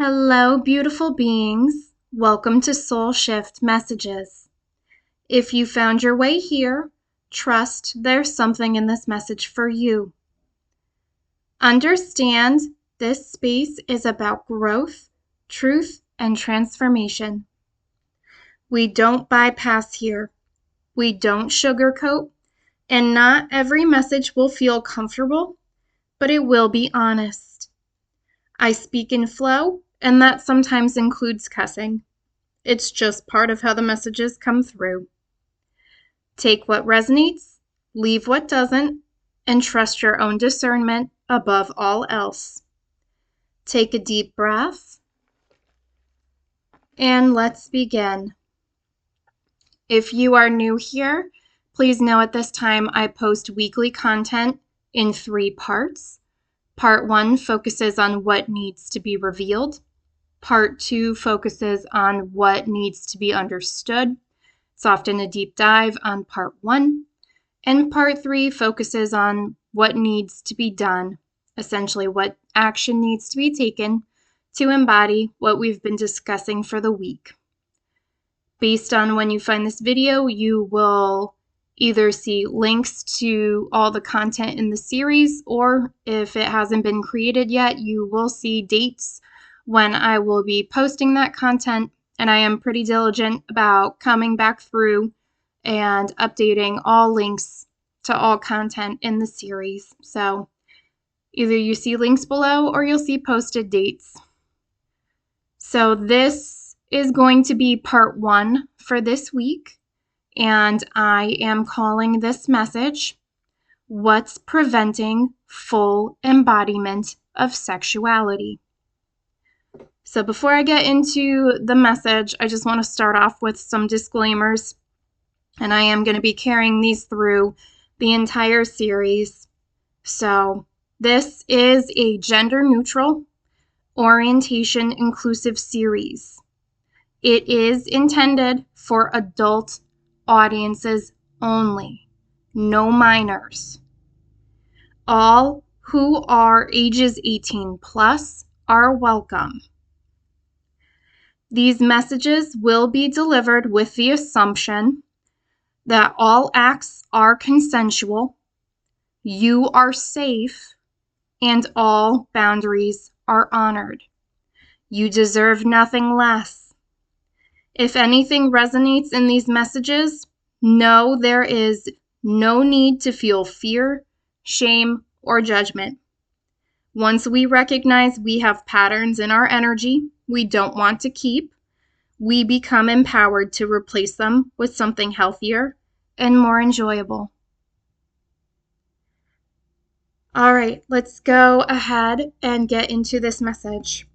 Hello, beautiful beings. Welcome to Soul Shift Messages. If you found your way here, trust there's something in this message for you. Understand this space is about growth, truth, and transformation. We don't bypass here. We don't sugarcoat, and not every message will feel comfortable, but it will be honest. I speak in flow, and that sometimes includes cussing. It's just part of how the messages come through. Take what resonates, leave what doesn't, and trust your own discernment above all else. Take a deep breath, and let's begin. If you are new here, please know at this time I post weekly content in 3 parts. Part 1 focuses on what needs to be revealed. Part 2 focuses on what needs to be understood. It's often a deep dive on part 1. And part 3 focuses on what needs to be done, essentially what action needs to be taken to embody what we've been discussing for the week. Based on when you find this video, you will either see links to all the content in the series, or if it hasn't been created yet, you will see dates when I will be posting that content. And I am pretty diligent about coming back through and updating all links to all content in the series. So either you see links below or you'll see posted dates. So this is going to be part 1 for this week. And I am calling this message, What's Preventing Full Embodiment of Sexuality? So before I get into the message, I just want to start off with some disclaimers. And I am going to be carrying these through the entire series. So this is a gender-neutral, orientation-inclusive series. It is intended for adult audiences only, no minors. All who are ages 18 plus are welcome. These messages will be delivered with the assumption that all acts are consensual, you are safe, and all boundaries are honored. You deserve nothing less. If anything resonates in these messages, know there is no need to feel fear, shame, or judgment. Once we recognize we have patterns in our energy we don't want to keep, we become empowered to replace them with something healthier and more enjoyable. All right, let's go ahead and get into this message.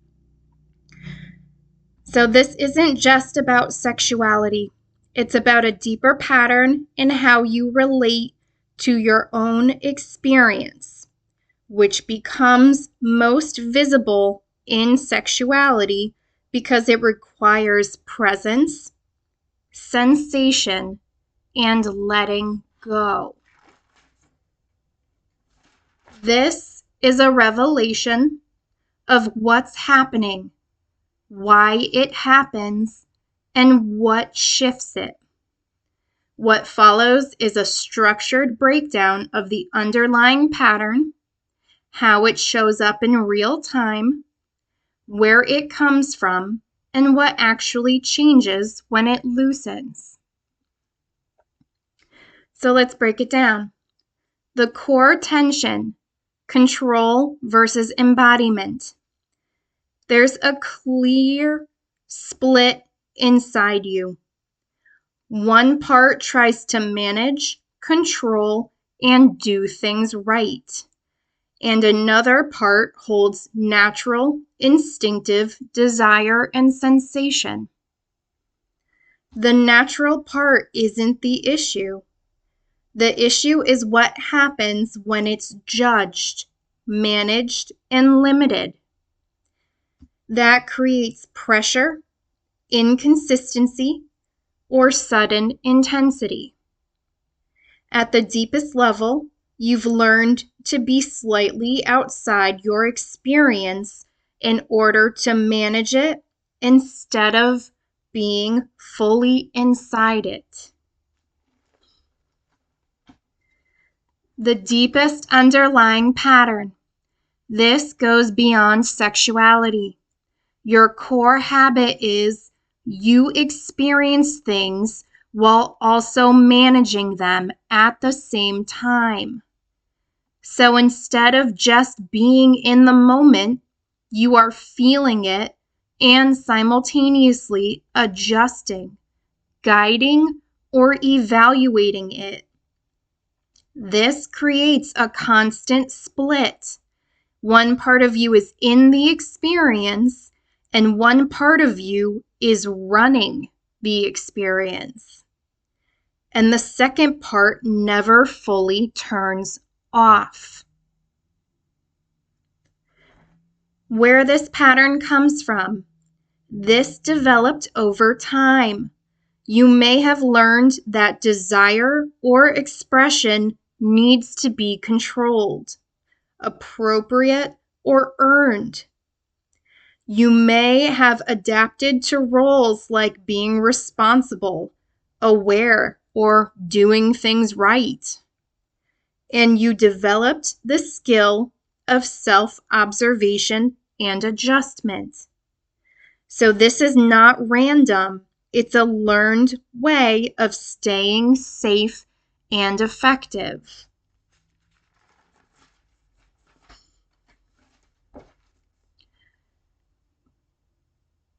So this isn't just about sexuality. It's about a deeper pattern in how you relate to your own experience, which becomes most visible in sexuality because it requires presence, sensation, and letting go. This is a revelation of what's happening, why it happens, and what shifts it. What follows is a structured breakdown of the underlying pattern, how it shows up in real time, where it comes from, and what actually changes when it loosens. So let's break it down. The core tension, control versus embodiment. There's a clear split inside you. One part tries to manage, control, and do things right. And another part holds natural, instinctive desire and sensation. The natural part isn't the issue. The issue is what happens when it's judged, managed, and limited. That creates pressure, inconsistency, or sudden intensity. At the deepest level, you've learned to be slightly outside your experience in order to manage it instead of being fully inside it. The deepest underlying pattern. This goes beyond sexuality. Your core habit is you experience things while also managing them at the same time. So instead of just being in the moment, you are feeling it and simultaneously adjusting, guiding, or evaluating it. This creates a constant split. One part of you is in the experience, and one part of you is running the experience. And the second part never fully turns off. Where this pattern comes from, this developed over time. You may have learned that desire or expression needs to be controlled, appropriate, or earned. You may have adapted to roles like being responsible, aware, or doing things right. And you developed the skill of self-observation and adjustment. So this is not random. It's a learned way of staying safe and effective.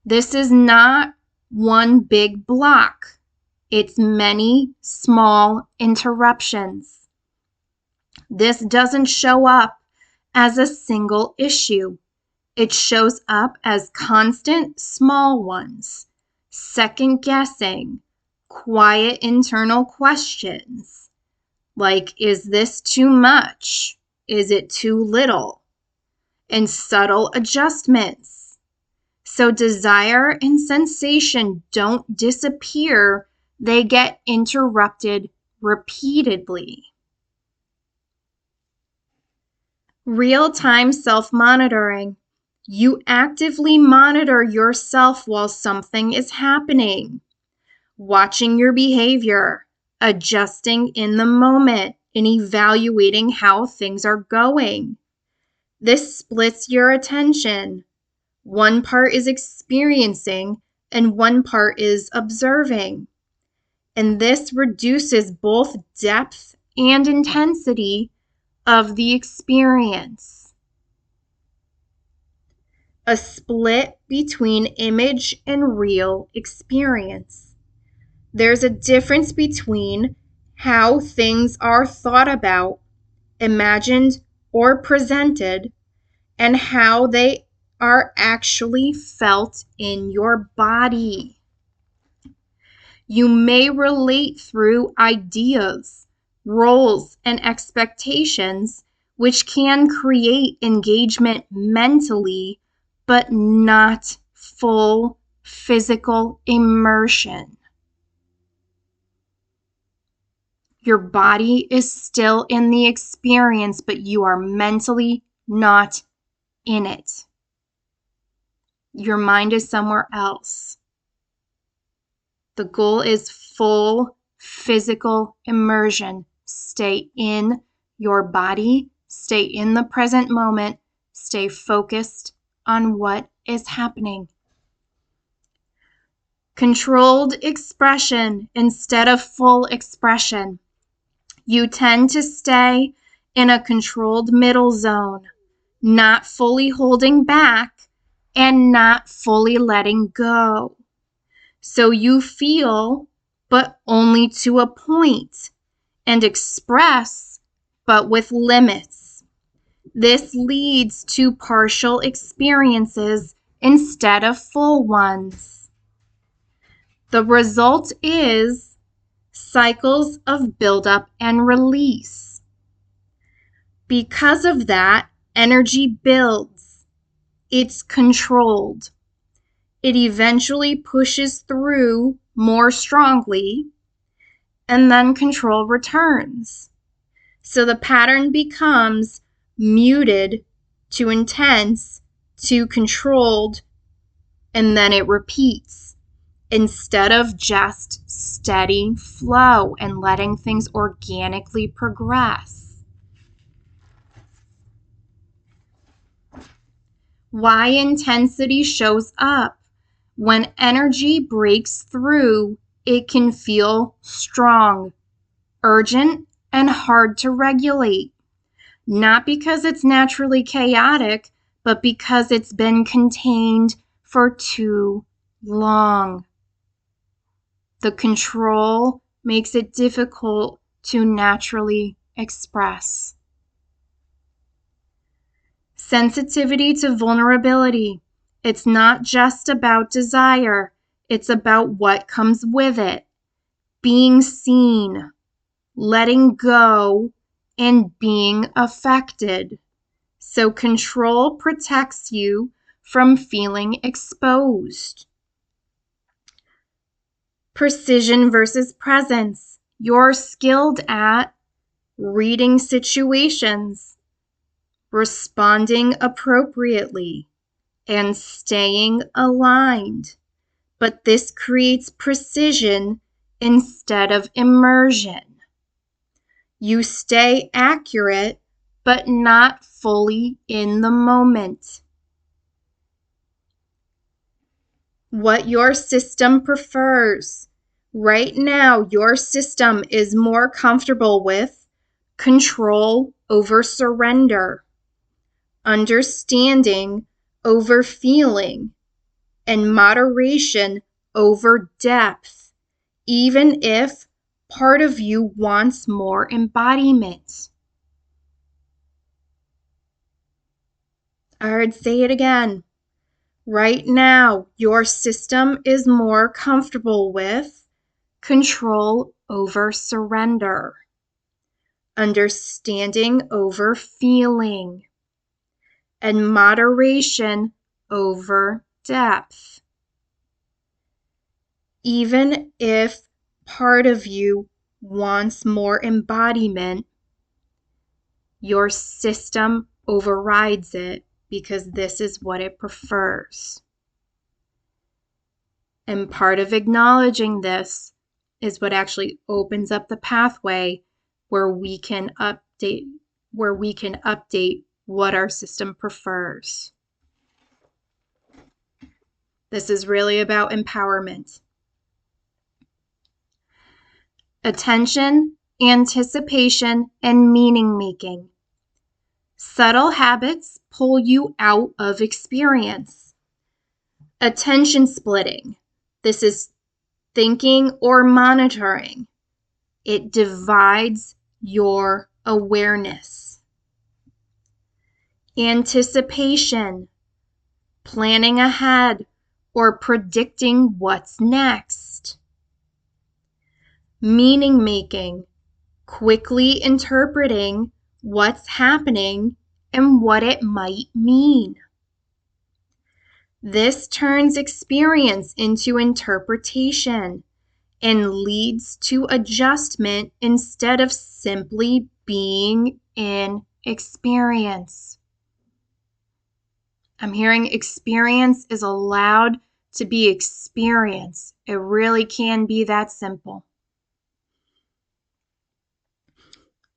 This is not one big block. It's many small interruptions. This doesn't show up as a single issue. It shows up as constant small ones, second guessing, quiet internal questions like, is this too much? Is it too little? And subtle adjustments. So desire and sensation don't disappear, they get interrupted repeatedly. Real-time self-monitoring. You actively monitor yourself while something is happening, watching your behavior, adjusting in the moment, and evaluating how things are going. This splits your attention. One part is experiencing and one part is observing. And this reduces both depth and intensity of the experience. A split between image and real experience. There's a difference between how things are thought about, imagined, or presented, and how they are actually felt in your body. You may relate through ideas, roles, and expectations, which can create engagement mentally, but not full physical immersion. Your body is still in the experience, but you are mentally not in it. Your mind is somewhere else. The goal is full physical immersion. Stay in your body, stay in the present moment, stay focused on what is happening. Controlled expression instead of full expression. You tend to stay in a controlled middle zone, not fully holding back and not fully letting go. So you feel, but only to a point, and express, but with limits. This leads to partial experiences instead of full ones. The result is cycles of buildup and release. Because of that, energy builds. It's controlled. It eventually pushes through more strongly, and then control returns. So the pattern becomes muted to intense to controlled, and then it repeats, instead of just steady flow and letting things organically progress. Why intensity shows up. When energy breaks through, it can feel strong, urgent, and hard to regulate. Not because it's naturally chaotic, but because it's been contained for too long. The control makes it difficult to naturally express. Sensitivity to vulnerability. It's not just about desire, it's about what comes with it. Being seen, letting go, and being affected. So control protects you from feeling exposed. Precision versus presence. You're skilled at reading situations, responding appropriately, and staying aligned. But this creates precision instead of immersion. You stay accurate, but not fully in the moment. What your system prefers. Right now, your system is more comfortable with control over surrender, understanding over feeling, and moderation over depth, even if part of you wants more embodiment. I heard say it again. Right now, your system is more comfortable with control over surrender, understanding over feeling, and moderation over depth. Even if part of you wants more embodiment, your system overrides it because this is what it prefers. And part of acknowledging this is what actually opens up the pathway where we can update what our system prefers. This is really about empowerment. Attention, anticipation, and meaning making. Subtle habits pull you out of experience. Attention splitting. This is thinking or monitoring. It divides your awareness. Anticipation. Planning ahead or predicting what's next. Meaning making. Quickly interpreting what's happening and what it might mean. This turns experience into interpretation and leads to adjustment instead of simply being in experience. I'm hearing experience is allowed to be experienced. It really can be that simple.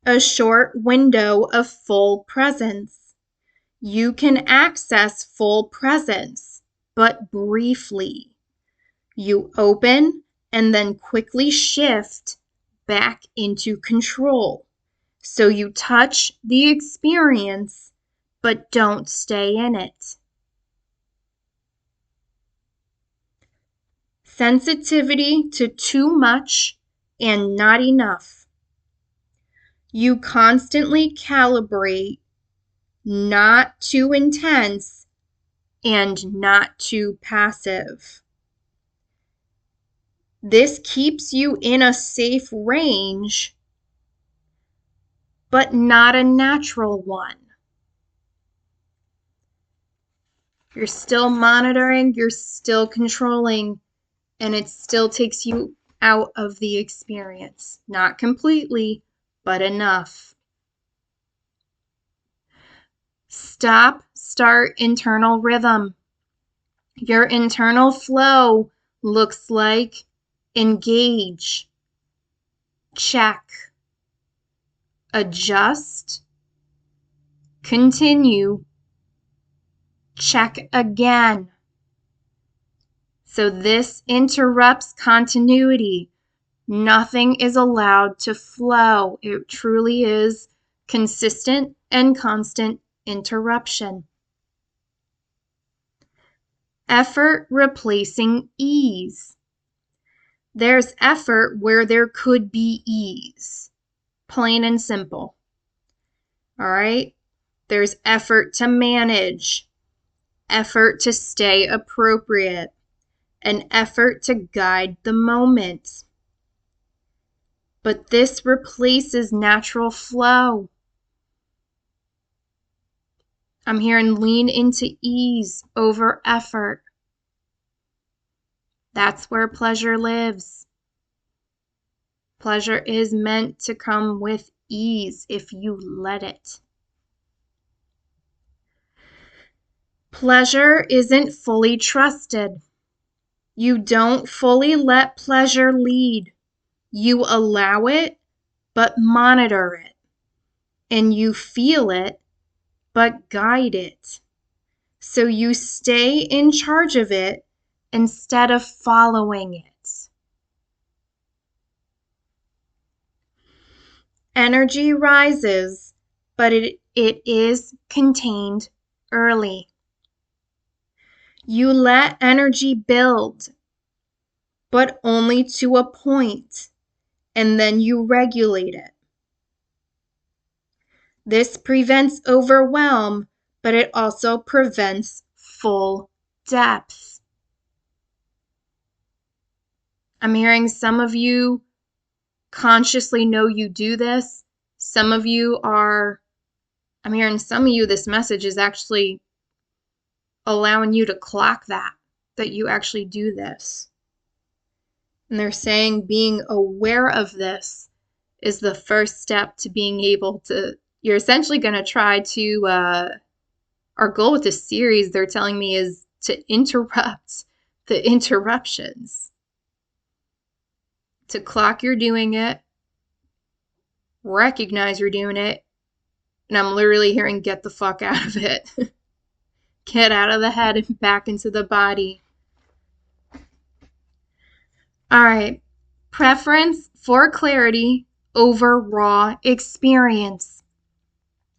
A short window of full presence. You can access full presence, but briefly. You open and then quickly shift back into control. So you touch the experience, but don't stay in it. Sensitivity to too much and not enough. You constantly calibrate not too intense and not too passive. This keeps you in a safe range, but not a natural one. You're still monitoring, you're still controlling, and it still takes you out of the experience. Not completely, but enough. Stop, start, internal rhythm. Your internal flow looks like engage, check, adjust, continue, check again. So this interrupts continuity. Nothing is allowed to flow. It truly is consistent and constant interruption. Effort replacing ease. There's effort where there could be ease. Plain and simple. All right? There's effort to manage, effort to stay appropriate, an effort to guide the moment. But this replaces natural flow. I'm hearing lean into ease over effort. That's where pleasure lives. Pleasure is meant to come with ease if you let it. Pleasure isn't fully trusted. You don't fully let pleasure lead. You allow it, but monitor it. And you feel it, but guide it. So you stay in charge of it instead of following it. Energy rises, but it is contained early. You let energy build, but only to a point, and then you regulate it. This prevents overwhelm, but it also prevents full depth. I'm hearing some of you consciously know you do this. Some of you are, I'm hearing some of you, this message is actually allowing you to clock that you actually do this. And they're saying being aware of this is the first step to being able to, you're essentially going to try to, our goal with this series, they're telling me, is to interrupt the interruptions. To clock you're doing it, recognize you're doing it, and I'm literally hearing get the fuck out of it. Get out of the head and back into the body. All right. Preference for clarity over raw experience.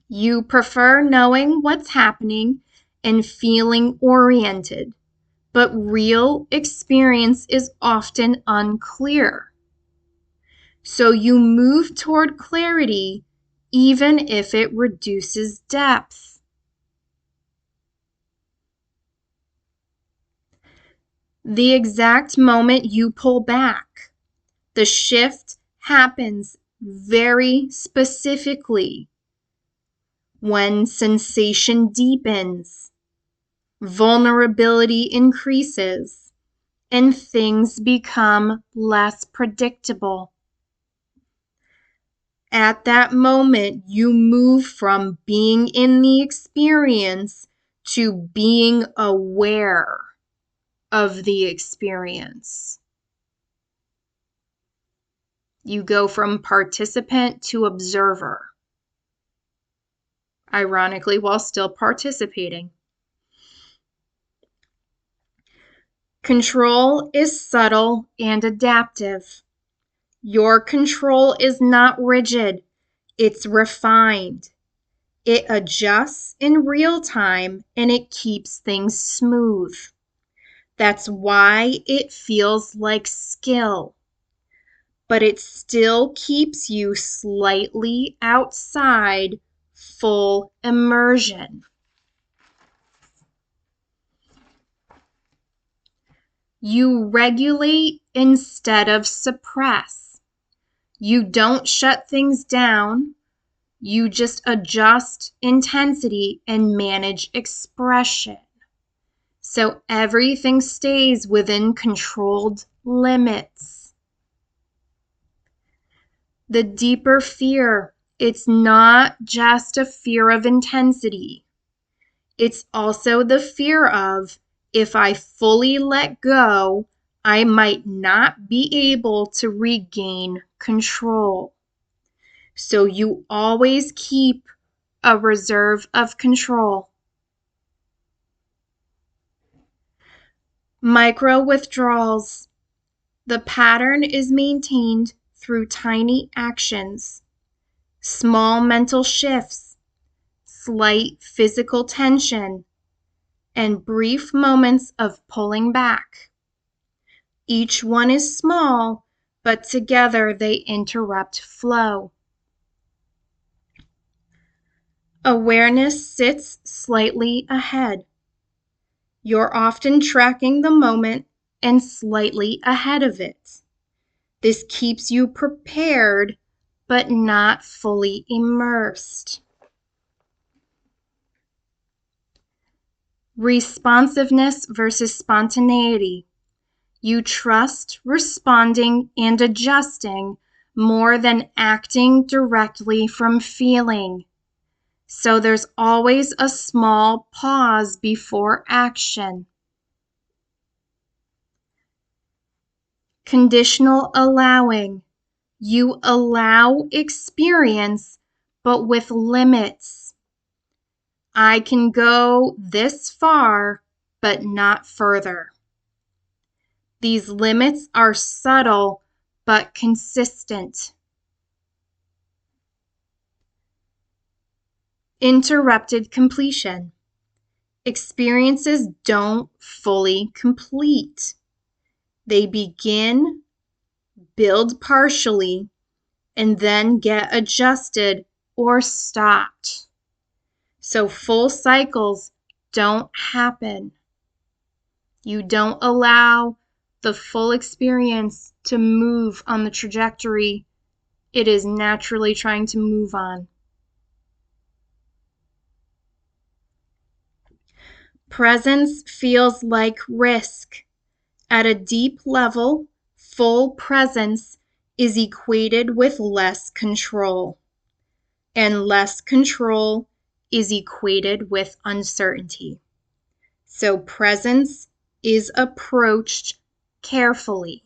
You prefer knowing what's happening and feeling oriented, but real experience is often unclear. So you move toward clarity even if it reduces depth. The exact moment you pull back, the shift happens very specifically when sensation deepens, vulnerability increases, and things become less predictable. At that moment, you move from being in the experience to being aware of the experience. You go from participant to observer, ironically, while still participating. Control is subtle and adaptive. Your control is not rigid, it's refined. It adjusts in real time and it keeps things smooth. That's why it feels like skill, but it still keeps you slightly outside full immersion. You regulate instead of suppress. You don't shut things down. You just adjust intensity and manage expression. So everything stays within controlled limits. The deeper fear, it's not just a fear of intensity. It's also the fear of, if I fully let go, I might not be able to regain control. So you always keep a reserve of control. Micro withdrawals. The pattern is maintained through tiny actions, small mental shifts, slight physical tension, and brief moments of pulling back. Each one is small, but together they interrupt flow. Awareness sits slightly ahead. You're often tracking the moment and slightly ahead of it. This keeps you prepared, but not fully immersed. Responsiveness versus spontaneity. You trust responding and adjusting more than acting directly from feeling. So there's always a small pause before action. Conditional allowing. You allow experience, but with limits. I can go this far, but not further. These limits are subtle, but consistent. Interrupted completion. Experiences don't fully complete. They begin, build partially, and then get adjusted or stopped. So full cycles don't happen. You don't allow the full experience to move on the trajectory it is naturally trying to move on. Presence feels like risk. At a deep level, full presence is equated with less control, and less control is equated with uncertainty. So presence is approached carefully.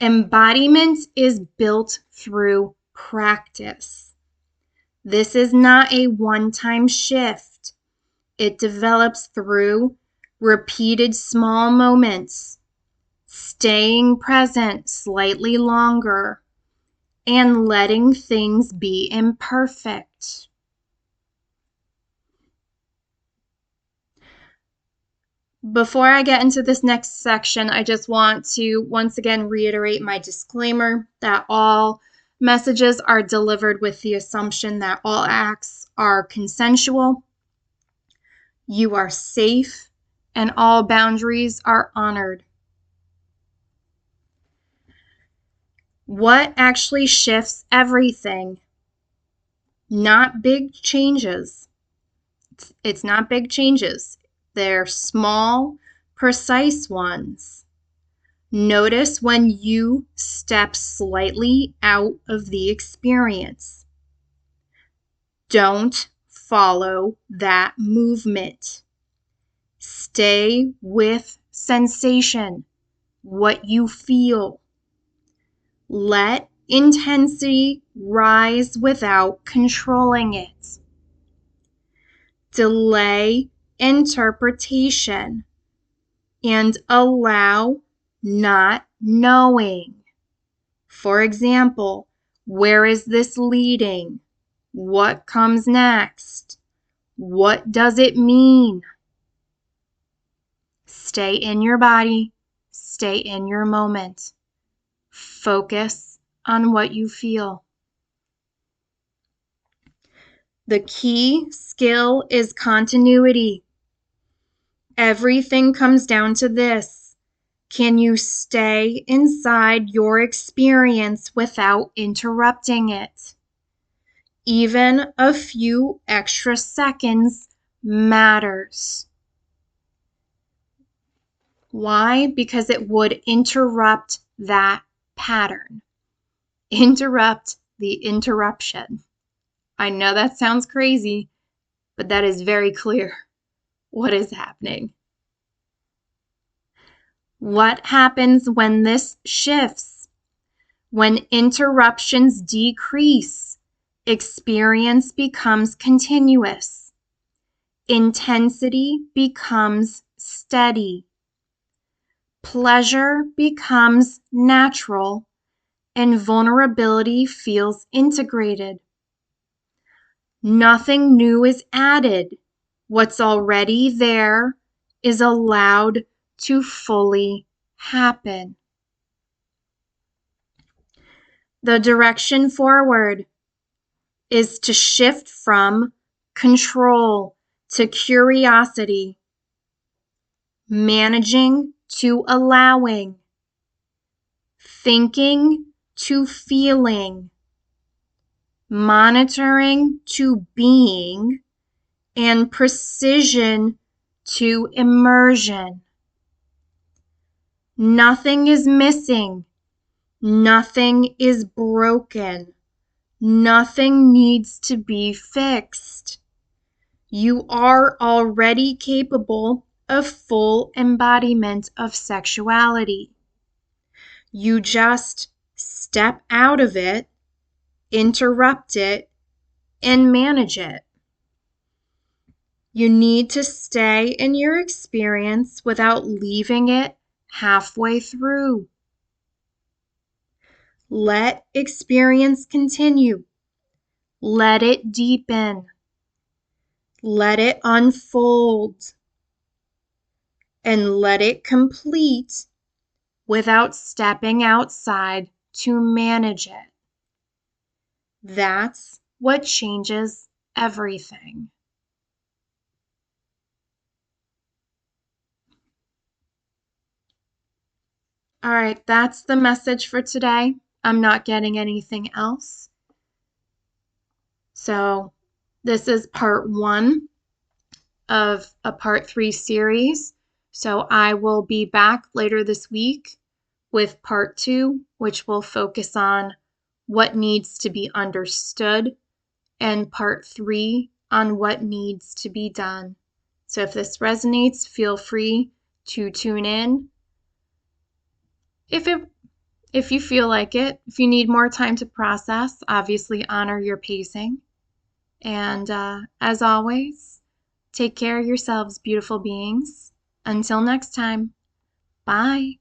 Embodiment is built through practice. This is not a one-time shift. It develops through repeated small moments, staying present slightly longer, and letting things be imperfect. Before I get into this next section, I just want to once again reiterate my disclaimer that all messages are delivered with the assumption that all acts are consensual, you are safe, and all boundaries are honored. What actually shifts everything? Not big changes. It's not big changes. They're small, precise ones. Notice when you step slightly out of the experience. Don't follow that movement. Stay with sensation, what you feel. Let intensity rise without controlling it. Delay interpretation and allow not knowing. For example, where is this leading? What comes next? What does it mean? Stay in your body. Stay in your moment. Focus on what you feel. The key skill is continuity. Everything comes down to this. Can you stay inside your experience without interrupting it? Even a few extra seconds matters. Why? Because it would interrupt that pattern. interrupt the interruption. I know that sounds crazy, but that is very clear what is happening. What happens when this shifts? When interruptions decrease, experience becomes continuous. Intensity becomes steady. Pleasure becomes natural, and vulnerability feels integrated. Nothing new is added. What's already there is allowed to fully happen. The direction forward is to shift from control to curiosity, managing to allowing, thinking to feeling, monitoring to being, and precision to immersion. Nothing is missing. Nothing is broken. Nothing needs to be fixed. You are already capable of full embodiment of sexuality. You just step out of it, interrupt it, and manage it. You need to stay in your experience without leaving it halfway through. Let experience continue. Let it deepen. Let it unfold. And let it complete without stepping outside to manage it. That's what changes everything. All right, that's the message for today. I'm not getting anything else. So this is part 1 of a part 3 series. So I will be back later this week with part 2, which will focus on what needs to be understood, and part 3 on what needs to be done. So if this resonates, feel free to tune in. If you feel like it, if you need more time to process, obviously honor your pacing. And as always, take care of yourselves, beautiful beings. Until next time, bye.